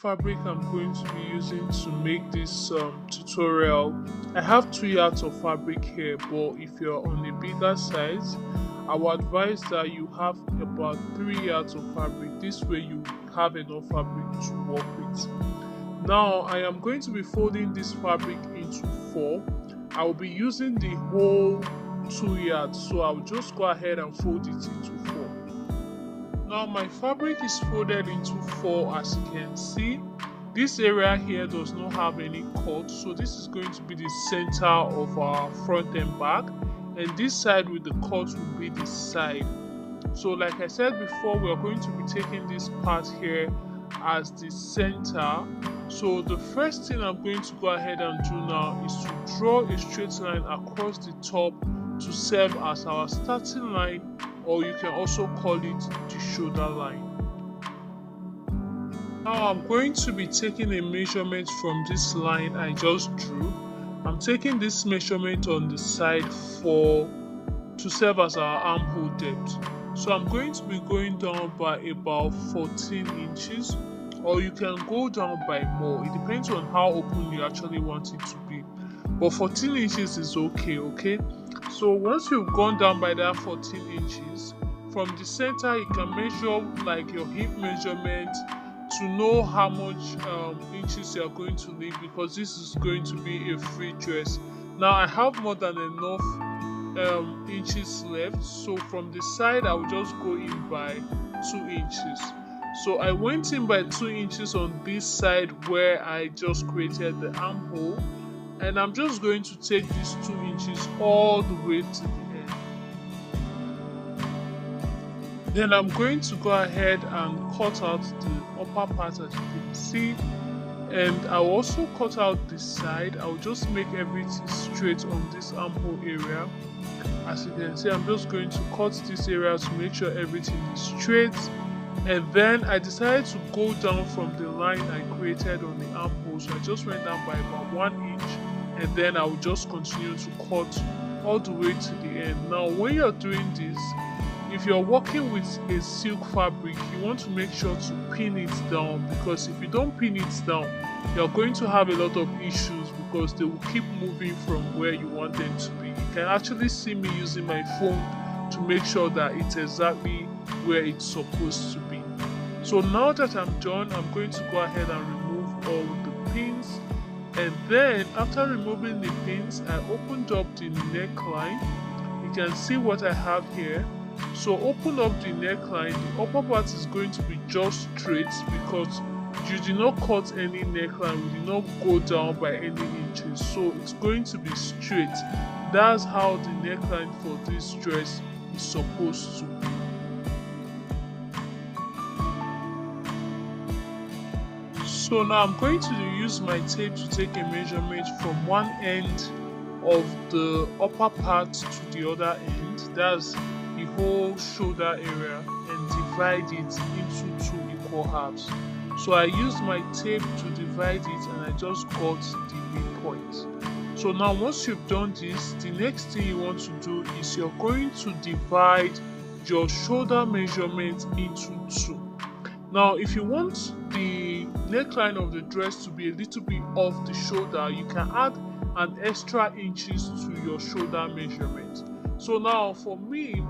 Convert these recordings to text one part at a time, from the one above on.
Fabric I'm going to be using to make this tutorial. I have 2 yards of fabric here, but if you're on a bigger size, I would advise that you have about 3 yards of fabric. This way you have enough fabric to work with. Now I am going to be folding this fabric into four. I will be using the whole 2 yards, so I'll just go ahead and fold it into four. Now my fabric is folded into four, as you can see. This area here does not have any cut, so this is going to be the center of our front and back, and this side with the cut will be the side. So like I said before, we are going to be taking this part here as the center. So the first thing I'm going to go ahead and do now is to draw a straight line across the top to serve as our starting line, or you can also call it the shoulder line. Now I'm going to be taking a measurement from this line I just drew. I'm taking this measurement on the side to serve as our armhole depth. So I'm going to be going down by about 14 inches, or you can go down by more. It depends on how open you actually want it to be. But 14 inches is okay. So once you've gone down by that 14 inches, from the center you can measure like your hip measurement to know how much inches you are going to leave, because this is going to be a free dress. Now I have more than enough inches left, so from the side I will just go in by 2 inches. So I went in by 2 inches on this side where I just created the armhole, and I'm just going to take these 2 inches all the way to the end. Then I'm going to go ahead and cut out the upper part, as you can see, and I'll also cut out the side. I'll just make everything straight on this armhole area. As you can see, I'm just going to cut this area to make sure everything is straight. And then I decided to go down from the line I created on the armhole, so I just went down by about 1 inch, and then I will just continue to cut all the way to the end. Now when you're doing this, if you're working with a silk fabric, you want to make sure to pin it down, because if you don't pin it down, you're going to have a lot of issues because they will keep moving from where you want them to be. You can actually see me using my phone to make sure that it's exactly where it's supposed to be. So now that I'm done, I'm going to go ahead and remove all the pins, and then after removing the pins, I opened up the neckline. You can see what I have here. So open up the neckline. The upper part is going to be just straight because you did not cut any neckline, we did not go down by any inches, so it's going to be straight. That's how the neckline for this dress is supposed to be. So now I'm going to use my tape to take a measurement from one end of the upper part to the other end. That's the whole shoulder area, and divide it into 2 equal halves. So I used my tape to divide it, and I just got the midpoint. So now once you've done this, the next thing you want to do is you're going to divide your shoulder measurement into 2. Now if you want the neckline of the dress to be a little bit off the shoulder, you can add an extra inches to your shoulder measurement. So now for me,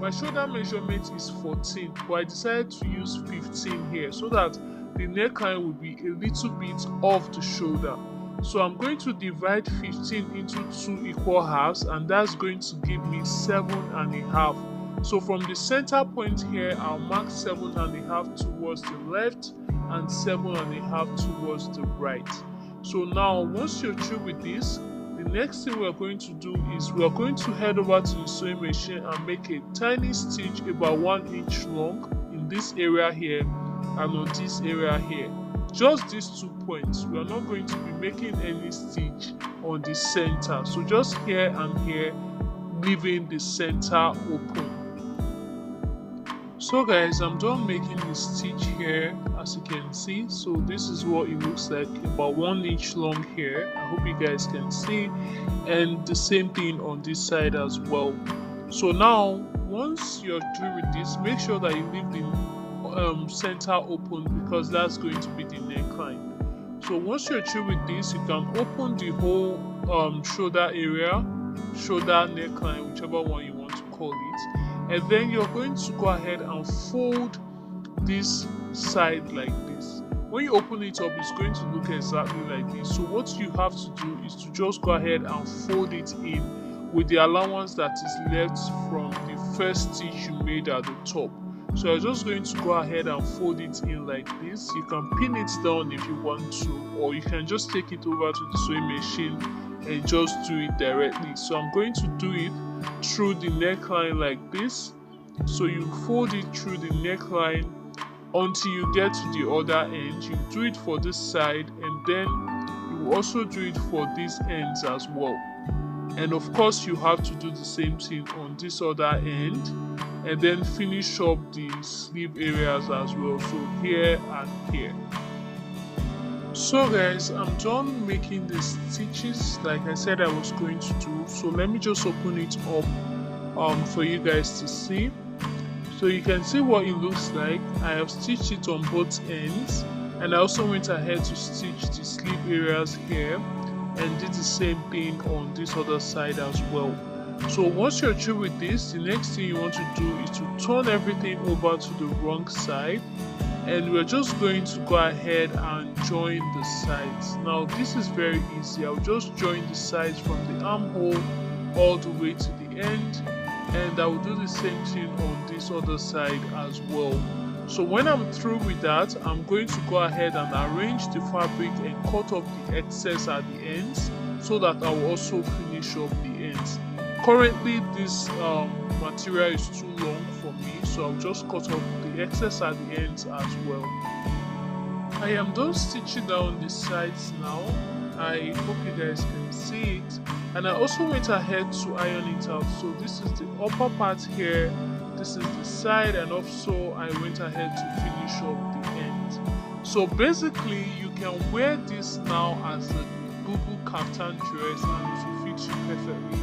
my shoulder measurement is 14, but I decided to use 15 here so that the neckline will be a little bit off the shoulder. So I'm going to divide 15 into 2 equal halves, and that's going to give me 7.5. So from the center point here, I'll mark 7.5 towards the left and 7.5 towards the right. So now once you're through with this, the next thing we're going to do is we're going to head over to the sewing machine and make a tiny stitch about 1 inch long in this area here and on this area here. Just these 2 points. We are not going to be making any stitch on the center. So just here and here, leaving the center open. So guys, I'm done making the stitch here, as you can see. So this is what it looks like, about 1 inch long here. I hope you guys can see, and the same thing on this side as well. So now once you're through with this, make sure that you leave the center open because that's going to be the neckline. So once you're through with this, you can open the whole shoulder area, shoulder neckline, whichever one you want to call it, and then you're going to go ahead and fold this side like this. When you open it up, it's going to look exactly like this. So what you have to do is to just go ahead and fold it in with the allowance that is left from the first stitch you made at the top. So you're just going to go ahead and fold it in like this. You can pin it down if you want to, or you can just take it over to the sewing machine and just do it directly. So I'm going to do it through the neckline like this. So you fold it through the neckline until you get to the other end. You do it for this side, and then you will also do it for these ends as well. And of course you have to do the same thing on this other end, and then finish up the sleeve areas as well, so here and here. So guys, I'm done making the stitches like I said I was going to do. So let me just open it up for you guys to see. So you can see what it looks like. I have stitched it on both ends, and I also went ahead to stitch the sleeve areas here and did the same thing on this other side as well. So once you're through with this, the next thing you want to do is to turn everything over to the wrong side, and we're just going to go ahead and join the sides. Now this is very easy. I'll just join the sides from the armhole all the way to the end, and I will do the same thing on this other side as well. So when I'm through with that, I'm going to go ahead and arrange the fabric and cut off the excess at the ends, so that I will also finish up the ends. Currently this material is too long for me, so I'll just cut off the excess at the ends as well. I am done stitching down the sides now. I hope you guys can see it, and I also went ahead to iron it out. So this is the upper part here, this is the side, and also I went ahead to finish up the end. So basically you can wear this now as a Bubu Kaftan dress and it will fit you perfectly.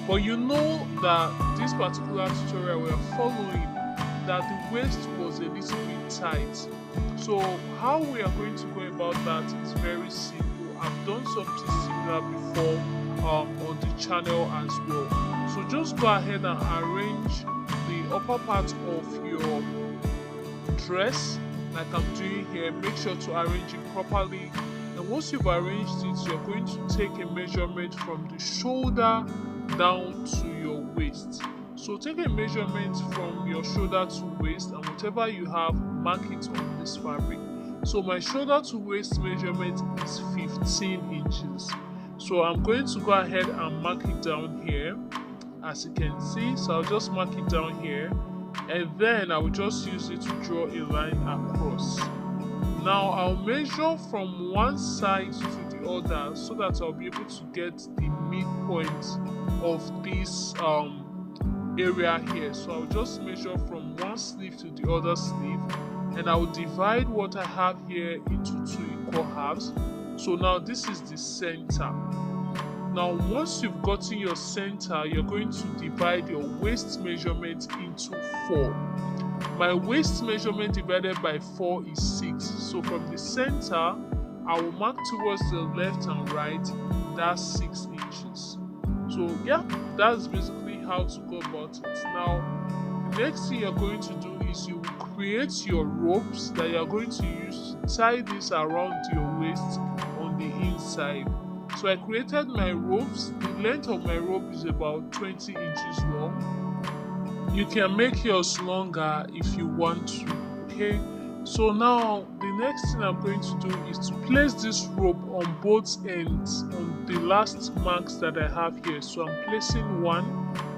But you know that this particular tutorial we are following, that the waist was a little bit tight. So how we are going to go about that is very simple. I've done something similar before on the channel as well. So just go ahead and arrange the upper part of your dress like I'm doing here. Make sure to arrange it properly, and once you've arranged it, you're going to take a measurement from the shoulder down to your waist. So take a measurement from your shoulder to waist, and whatever you have, mark it on this fabric. So my shoulder to waist measurement is 15 inches. So I'm going to go ahead and mark it down here, as you can see. So I'll just mark it down here, and then I will just use it to draw a line across. Now I'll measure from one side to the other so that I'll be able to get the midpoint of this area here. So I'll just measure from one sleeve to the other sleeve, and I will divide what I have here into 2 equal halves. So now this is the center. Now once you've gotten your center, you're going to divide your waist measurement into 4. My waist measurement divided by 4 is 6. So from the center, I will mark towards the left and right. That's 6 inches. So yeah, that's basically how to go about it. Now the next thing you're going to do is you will create your ropes that you're going to use to tie this around your waist on the inside. So I created my ropes. The length of my rope is about 20 inches long. You can make yours longer if you want to, okay? So now the next thing I'm going to do is to place this rope on both ends on the last marks that I have here. So I'm placing one.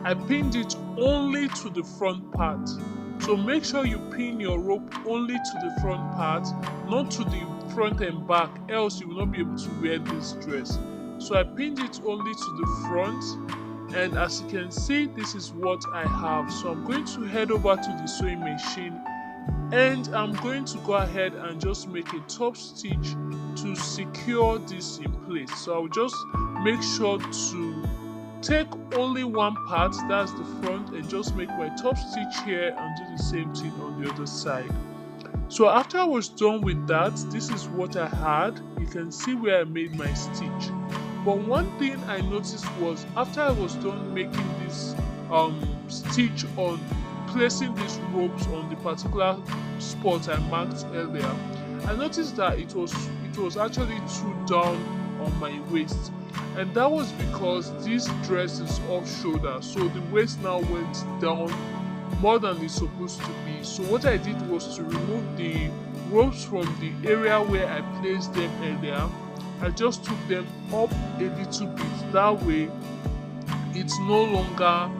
I pinned it only to the front part. So make sure you pin your rope only to the front part, not to the front and back, else you will not be able to wear this dress. So I pinned it only to the front, and as you can see, this is what I have. So I'm going to head over to the sewing machine, and I'm going to go ahead and just make a top stitch to secure this in place. So I'll just make sure to take only one part, that's the front, and just make my top stitch here and do the same thing on the other side. So after I was done with that, this is what I had. You can see where I made my stitch. But one thing I noticed was after I was done making this stitch on placing these ropes on the particular spot I marked earlier, I noticed that it was actually too down on my waist. And that was because this dress is off shoulder, so the waist now went down more than it's supposed to be. So what I did was to remove the ropes from the area where I placed them earlier. I just took them up a little bit. That way it's no longer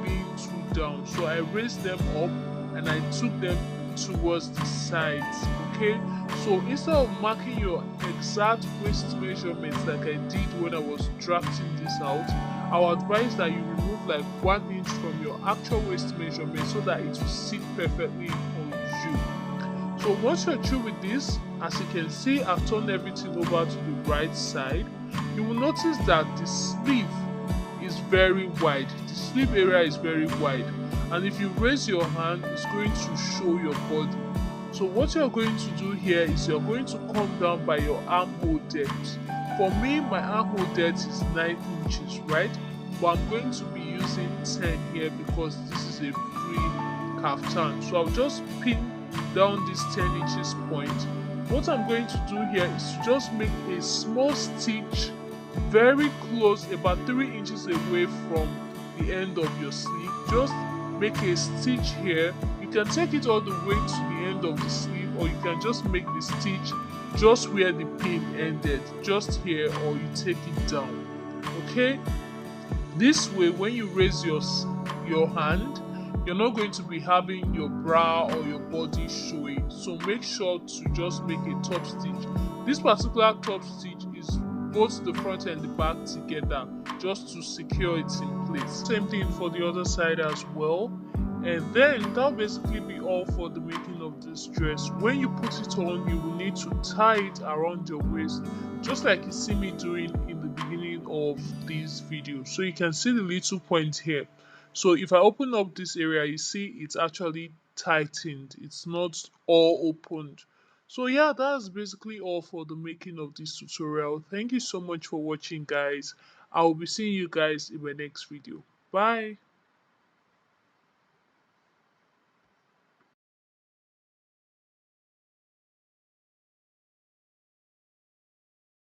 being too down. So I raised them up and I took them towards the sides. Okay, so instead of marking your exact waist measurements like I did when I was drafting this out, I would advise that you remove like 1 inch from your actual waist measurement so that it will sit perfectly on you. So once you're through with this, as you can see, I've turned everything over to the right side. You will notice that the sleeve is very wide. The sleeve area is very wide, and if you raise your hand, it's going to show your body. So what you're going to do here is you're going to come down by your armhole depth. For me, my armhole depth is 9 inches, right? But I'm going to be using 10 here because this is a free kaftan. So I'll just pin down this 10 inches point. What I'm going to do here is to just make a small stitch very close, about 3 inches away from the end of your sleeve. Just make a stitch here. You can take it all the way to the end of the sleeve, or you can just make the stitch just where the pin ended, just here, or you take it down. Okay, this way when you raise your hand, you're not going to be having your bra or your body showing. So make sure to just make a top stitch. This particular top stitch is both the front and the back together, just to secure it in place. Same thing for the other side as well. And then that'll basically be all for the making of this dress. When you put it on, you will need to tie it around your waist, just like you see me doing in the beginning of this video. So you can see the little point here. So if I open up this area, you see it's actually tightened. It's not all opened. So yeah, that's basically all for the making of this tutorial. Thank you so much for watching, guys. I will be seeing you guys in my next video. Bye.